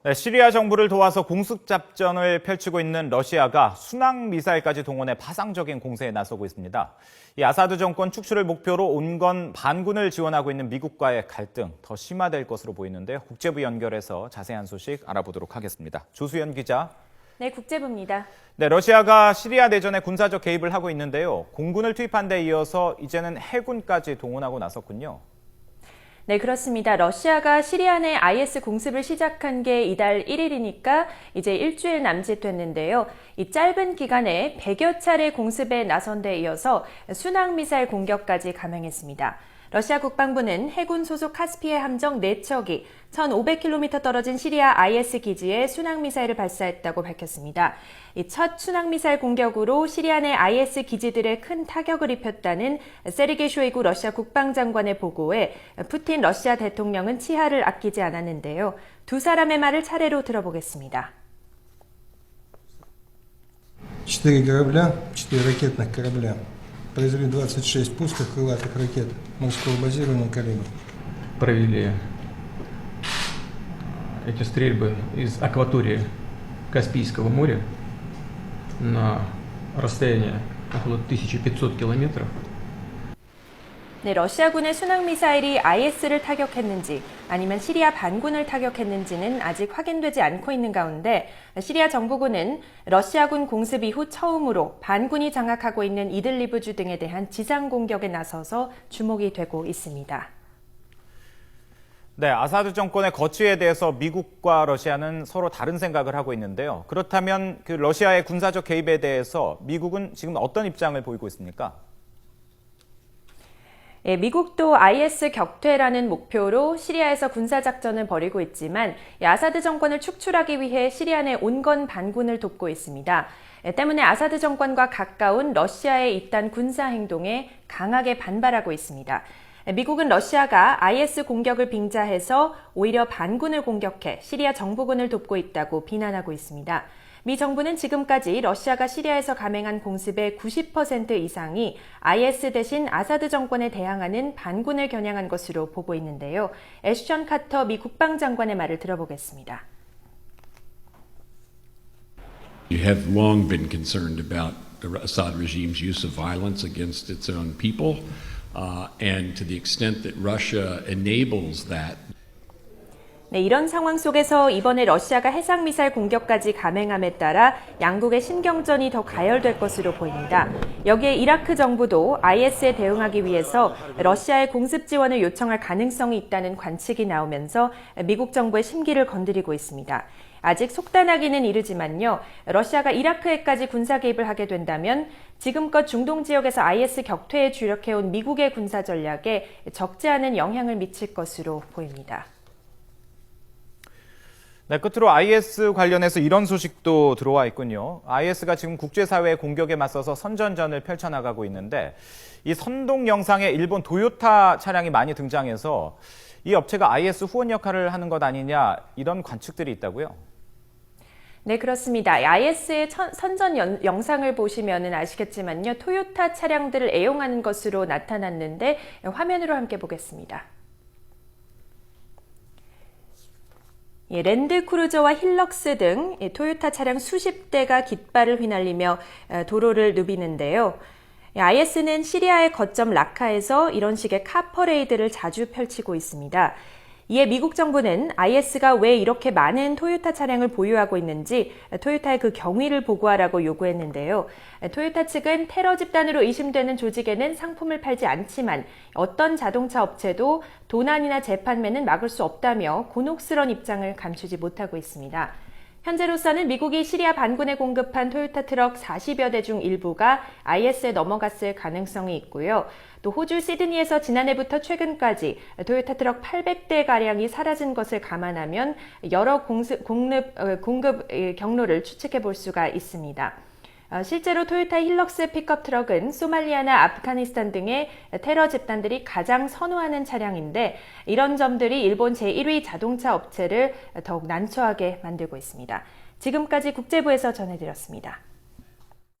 네, 시리아 정부를 도와서 공습작전을 펼치고 있는 러시아가 순항미사일까지 동원해 파상적인 공세에 나서고 있습니다. 이 아사드 정권 축출을 목표로 온건 반군을 지원하고 있는 미국과의 갈등 더 심화될 것으로 보이는데요. 국제부 연결해서 자세한 소식 알아보도록 하겠습니다. 조수연 기자. 네, 국제부입니다. 네, 러시아가 시리아 내전에 군사적 개입을 하고 있는데요. 공군을 투입한 데 이어서 이제는 해군까지 동원하고 나섰군요. 네, 그렇습니다. 러시아가 시리아 내 IS 공습을 시작한 게 이달 1일이니까 이제 일주일 남짓 됐는데요. 이 짧은 기간에 100여 차례 공습에 나선 데 이어서 순항미사일 공격까지 감행했습니다. 러시아 국방부는 해군 소속 카스피해 함정 4척이 1,500km 떨어진 시리아 IS 기지에 순항미사일을 발사했다고 밝혔습니다. 이 첫 순항미사일 공격으로 시리아 내 IS 기지들에 큰 타격을 입혔다는 세르게이 쇼이구 러시아 국방장관의 보고에 푸틴 러시아 대통령은 치하를 아끼지 않았는데요. 두 사람의 말을 차례로 들어보겠습니다. 4 корабля, 4 ракетных корабля произвели 26 пусков крылатых ракет морского базирования «Калибр». Провели эти стрельбы из акватории Каспийского моря на расстояние около 1500 километров. 네, 러시아군의 순항미사일이 IS를 타격했는지 아니면 시리아 반군을 타격했는지는 아직 확인되지 않고 있는 가운데 시리아 정부군은 러시아군 공습 이후 처음으로 반군이 장악하고 있는 이들리브주 등에 대한 지상 공격에 나서서 주목이 되고 있습니다. 네, 아사드 정권의 거취에 대해서 미국과 러시아는 서로 다른 생각을 하고 있는데요. 그렇다면 그 러시아의 군사적 개입에 대해서 미국은 지금 어떤 입장을 보이고 있습니까? 예, 미국도 IS 격퇴라는 목표로 시리아에서 군사작전을 벌이고 있지만 아사드 정권을 축출하기 위해 시리아 내 온건 반군을 돕고 있습니다. 때문에 아사드 정권과 가까운 러시아의 이딴 군사행동에 강하게 반발하고 있습니다. 미국은 러시아가 IS 공격을 빙자해서 오히려 반군을 공격해 시리아 정부군을 돕고 있다고 비난하고 있습니다. 미 정부는 지금까지 러시아가 시리아에서 감행한 공습의 90% 이상이 IS 대신 아사드 정권에 대항하는 반군을 겨냥한 것으로 보고 있는데요. 애슈턴 카터 미 국방장관의 말을 들어보겠습니다. You have long been concerned about the Assad regime's use of violence against its own people, and to the extent that Russia enables that. 네, 이런 상황 속에서 이번에 러시아가 해상미사일 공격까지 감행함에 따라 양국의 신경전이 더 가열될 것으로 보입니다. 여기에 이라크 정부도 IS에 대응하기 위해서 러시아의 공습 지원을 요청할 가능성이 있다는 관측이 나오면서 미국 정부의 심기를 건드리고 있습니다. 아직 속단하기는 이르지만요. 러시아가 이라크에까지 군사 개입을 하게 된다면 지금껏 중동 지역에서 IS 격퇴에 주력해온 미국의 군사 전략에 적지 않은 영향을 미칠 것으로 보입니다. 네, 끝으로 IS 관련해서 이런 소식도 들어와 있군요. IS가 지금 국제사회의 공격에 맞서서 선전전을 펼쳐나가고 있는데 이 선동 영상에 일본 도요타 차량이 많이 등장해서 이 업체가 IS 후원 역할을 하는 것 아니냐 이런 관측들이 있다고요? 네, 그렇습니다. IS의 선전 영상을 보시면 아시겠지만요. 토요타 차량들을 애용하는 것으로 나타났는데 화면으로 함께 보겠습니다. 예, 랜드크루저와 힐럭스 등 토요타 차량 수십 대가 깃발을 휘날리며 도로를 누비는데요. IS는 시리아의 거점 라카에서 이런 식의 카퍼레이드를 자주 펼치고 있습니다. 이에 미국 정부는 IS가 왜 이렇게 많은 토요타 차량을 보유하고 있는지 토요타의 그 경위를 보고하라고 요구했는데요. 토요타 측은 테러 집단으로 의심되는 조직에는 상품을 팔지 않지만 어떤 자동차 업체도 도난이나 재판매는 막을 수 없다며 곤혹스러운 입장을 감추지 못하고 있습니다. 현재로서는 미국이 시리아 반군에 공급한 토요타 트럭 40여 대 중 일부가 IS에 넘어갔을 가능성이 있고요. 또 호주 시드니에서 지난해부터 최근까지 토요타 트럭 800대가량이 사라진 것을 감안하면 여러 공급 경로를 추측해 볼 수가 있습니다. 실제로 토요타 힐럭스 픽업 트럭은 소말리아나 아프가니스탄 등의 테러 집단들이 가장 선호하는 차량인데 이런 점들이 일본 제1위 자동차 업체를 더욱 난처하게 만들고 있습니다. 지금까지 국제부에서 전해드렸습니다.